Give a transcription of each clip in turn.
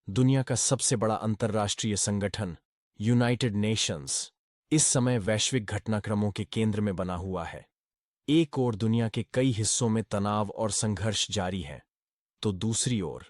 दुनिया का सबसे बड़ा अंतर्राष्ट्रीय संगठन यूनाइटेड नेशंस इस समय वैश्विक घटनाक्रमों के केंद्र में बना हुआ है। एक ओर दुनिया के कई हिस्सों में तनाव और संघर्ष जारी है, तो दूसरी ओर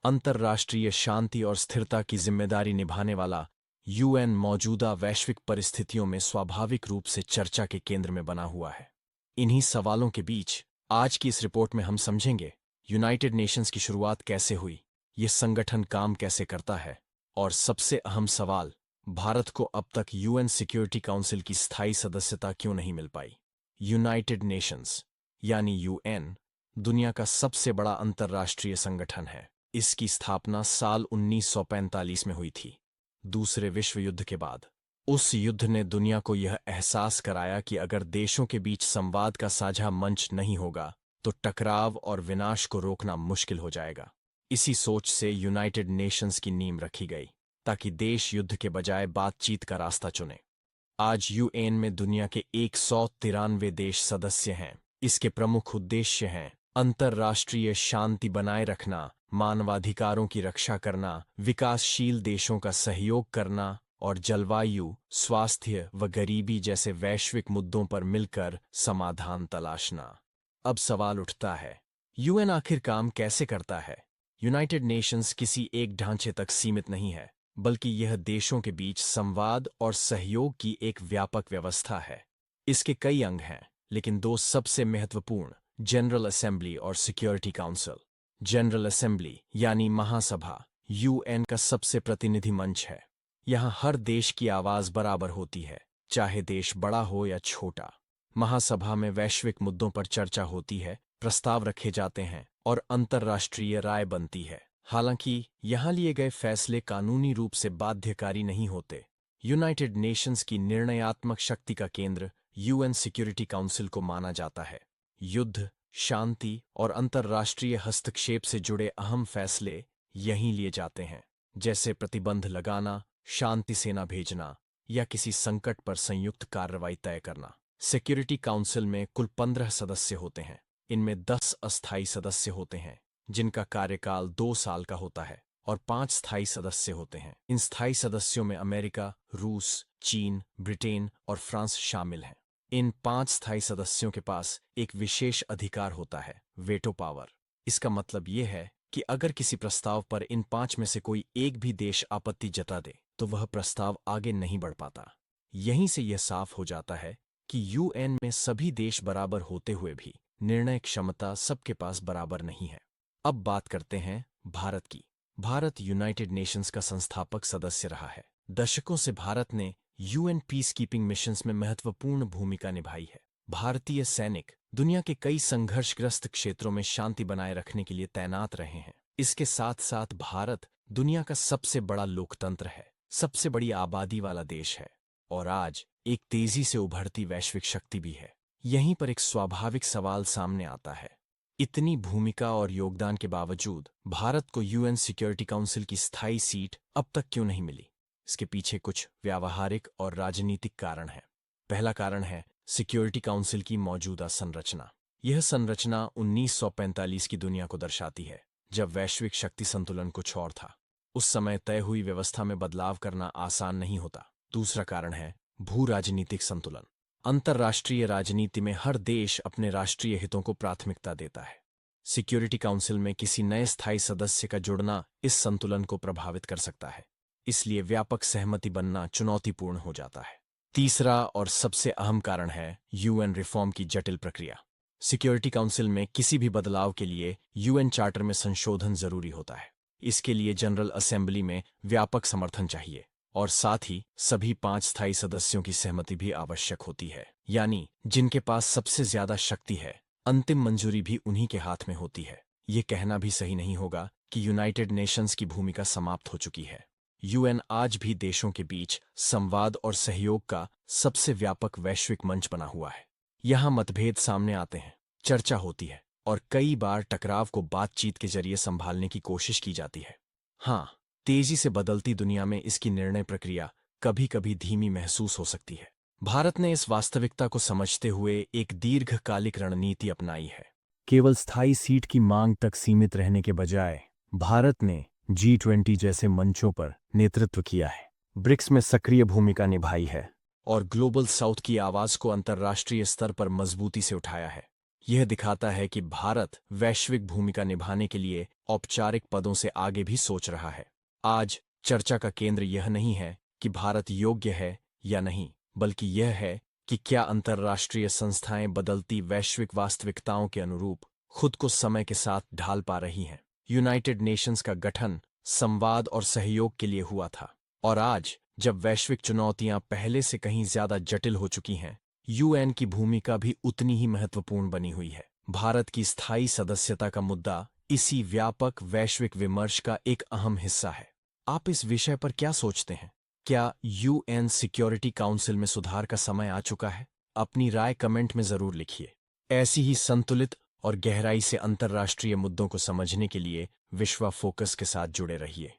अंतर्राष्ट्रीय शांति और स्थिरता की जिम्मेदारी निभाने वाला यूएन मौजूदा वैश्विक परिस्थितियों में स्वाभाविक रूप से चर्चा के केंद्र में बना हुआ है। इन्हीं सवालों के बीच आज की इस रिपोर्ट में हम समझेंगे यूनाइटेड नेशंस की शुरुआत कैसे हुई, ये संगठन काम कैसे करता है, और सबसे अहम सवाल, भारत को अब तक यूएन सिक्योरिटी काउंसिल की स्थायी सदस्यता क्यों नहीं मिल पाई। यूनाइटेड नेशंस यानी यूएन दुनिया का सबसे बड़ा अंतर्राष्ट्रीय संगठन है। इसकी स्थापना साल 1945 में हुई थी, दूसरे विश्व युद्ध के बाद। उस युद्ध ने दुनिया को यह एहसास कराया कि अगर देशों के बीच संवाद का साझा मंच नहीं होगा तो टकराव और विनाश को रोकना मुश्किल हो जाएगा। इसी सोच से यूनाइटेड नेशंस की नींव रखी गई, ताकि देश युद्ध के बजाय बातचीत का रास्ता चुने। आज यूएन में दुनिया के 193 देश सदस्य हैं। इसके प्रमुख उद्देश्य हैं अंतर्राष्ट्रीय शांति बनाए रखना, मानवाधिकारों की रक्षा करना, विकासशील देशों का सहयोग करना और जलवायु, स्वास्थ्य व गरीबी जैसे वैश्विक मुद्दों पर मिलकर समाधान तलाशना। अब सवाल उठता है, यूएन आखिर काम कैसे करता है। यूनाइटेड नेशंस किसी एक ढांचे तक सीमित नहीं है, बल्कि यह देशों के बीच संवाद और सहयोग की एक व्यापक व्यवस्था है। इसके कई अंग हैं, लेकिन दो सबसे महत्वपूर्ण, जनरल असेंबली और सिक्योरिटी काउंसिल। जनरल असेंबली यानी महासभा यूएन का सबसे प्रतिनिधि मंच है। यहाँ हर देश की आवाज बराबर होती है, चाहे देश बड़ा हो या छोटा। महासभा में वैश्विक मुद्दों पर चर्चा होती है, प्रस्ताव रखे जाते हैं और अंतर्राष्ट्रीय राय बनती है। हालांकि यहाँ लिए गए फैसले कानूनी रूप से बाध्यकारी नहीं होते। यूनाइटेड नेशंस की निर्णयात्मक शक्ति का केंद्र यूएन सिक्योरिटी काउंसिल को माना जाता है। युद्ध, शांति और अंतर्राष्ट्रीय हस्तक्षेप से जुड़े अहम फैसले यहीं लिए जाते हैं, जैसे प्रतिबंध लगाना, शांति सेना भेजना या किसी संकट पर संयुक्त कार्रवाई तय करना। सिक्योरिटी काउंसिल में कुल 15 सदस्य होते हैं। इनमें 10 अस्थायी सदस्य होते हैं, जिनका कार्यकाल 2 साल का होता है, और 5 स्थायी सदस्य होते हैं। इन स्थायी सदस्यों में अमेरिका, रूस, चीन, ब्रिटेन और फ्रांस शामिल हैं। इन 5 स्थायी सदस्यों के पास एक विशेष अधिकार होता है, वेटो पावर। इसका मतलब यह है कि अगर किसी प्रस्ताव पर इन 5 में से कोई एक भी देश आपत्ति जता दे, तो वह प्रस्ताव आगे नहीं बढ़ पाता। यहीं से यह साफ हो जाता है कि यूएन में सभी देश बराबर होते हुए भी निर्णय क्षमता सबके पास बराबर नहीं है। अब बात करते हैं भारत की। भारत यूनाइटेड नेशंस का संस्थापक सदस्य रहा है। दशकों से भारत ने यूएन पीस कीपिंग मिशंस में महत्वपूर्ण भूमिका निभाई है। भारतीय सैनिक दुनिया के कई संघर्षग्रस्त क्षेत्रों में शांति बनाए रखने के लिए तैनात रहे हैं। इसके साथ साथ भारत दुनिया का सबसे बड़ा लोकतंत्र है, सबसे बड़ी आबादी वाला देश है और आज एक तेजी से उभरती वैश्विक शक्ति भी है। यहीं पर एक स्वाभाविक सवाल सामने आता है, इतनी भूमिका और योगदान के बावजूद भारत को यूएन सिक्योरिटी काउंसिल की स्थायी सीट अब तक क्यों नहीं मिली। इसके पीछे कुछ व्यावहारिक और राजनीतिक कारण हैं। पहला कारण है सिक्योरिटी काउंसिल की मौजूदा संरचना। यह संरचना 1945 की दुनिया को दर्शाती है, जब वैश्विक शक्ति संतुलन कुछ और था। उस समय तय हुई व्यवस्था में बदलाव करना आसान नहीं होता। दूसरा कारण है भू राजनीतिक संतुलन। अंतर्राष्ट्रीय राजनीति में हर देश अपने राष्ट्रीय हितों को प्राथमिकता देता है। सिक्योरिटी काउंसिल में किसी नए स्थायी सदस्य का जुड़ना इस संतुलन को प्रभावित कर सकता है, इसलिए व्यापक सहमति बनना चुनौतीपूर्ण हो जाता है। तीसरा और सबसे अहम कारण है यूएन रिफॉर्म की जटिल प्रक्रिया। सिक्योरिटी काउंसिल में किसी भी बदलाव के लिए यूएन चार्टर में संशोधन जरूरी होता है। इसके लिए जनरल असेंबली में व्यापक समर्थन चाहिए और साथ ही सभी 5 स्थायी सदस्यों की सहमति भी आवश्यक होती है। यानी जिनके पास सबसे ज्यादा शक्ति है, अंतिम मंजूरी भी उन्हीं के हाथ में होती है। ये कहना भी सही नहीं होगा कि यूनाइटेड नेशंस की भूमिका समाप्त हो चुकी है। यूएन आज भी देशों के बीच संवाद और सहयोग का सबसे व्यापक वैश्विक मंच बना हुआ है। यहाँ मतभेद सामने आते हैं, चर्चा होती है और कई बार टकराव को बातचीत के जरिए संभालने की कोशिश की जाती है। हाँ, तेजी से बदलती दुनिया में इसकी निर्णय प्रक्रिया कभी कभी धीमी महसूस हो सकती है। भारत ने इस वास्तविकता को समझते हुए एक दीर्घकालिक रणनीति अपनाई है। केवल स्थायी सीट की मांग तक सीमित रहने के बजाय भारत ने G20 जैसे मंचों पर नेतृत्व किया है, ब्रिक्स में सक्रिय भूमिका निभाई है और ग्लोबल साउथ की आवाज को अंतर्राष्ट्रीय स्तर पर मजबूती से उठाया है। यह दिखाता है कि भारत वैश्विक भूमिका निभाने के लिए औपचारिक पदों से आगे भी सोच रहा है। आज चर्चा का केंद्र यह नहीं है कि भारत योग्य है या नहीं, बल्कि यह है कि क्या अंतर्राष्ट्रीय संस्थाएं बदलती वैश्विक वास्तविकताओं के अनुरूप खुद को समय के साथ ढाल पा रही हैं। यूनाइटेड नेशंस का गठन संवाद और सहयोग के लिए हुआ था, और आज जब वैश्विक चुनौतियां पहले से कहीं ज्यादा जटिल हो चुकी हैं, यूएन की भूमिका भी उतनी ही महत्वपूर्ण बनी हुई है। भारत की स्थायी सदस्यता का मुद्दा इसी व्यापक वैश्विक विमर्श का एक अहम हिस्सा है। आप इस विषय पर क्या सोचते हैं? क्या यूएन सिक्योरिटी काउंसिल में सुधार का समय आ चुका है? अपनी राय कमेंट में जरूर लिखिए। ऐसी ही संतुलित और गहराई से अंतर्राष्ट्रीय मुद्दों को समझने के लिए विश्वा फोकस के साथ जुड़े रहिए।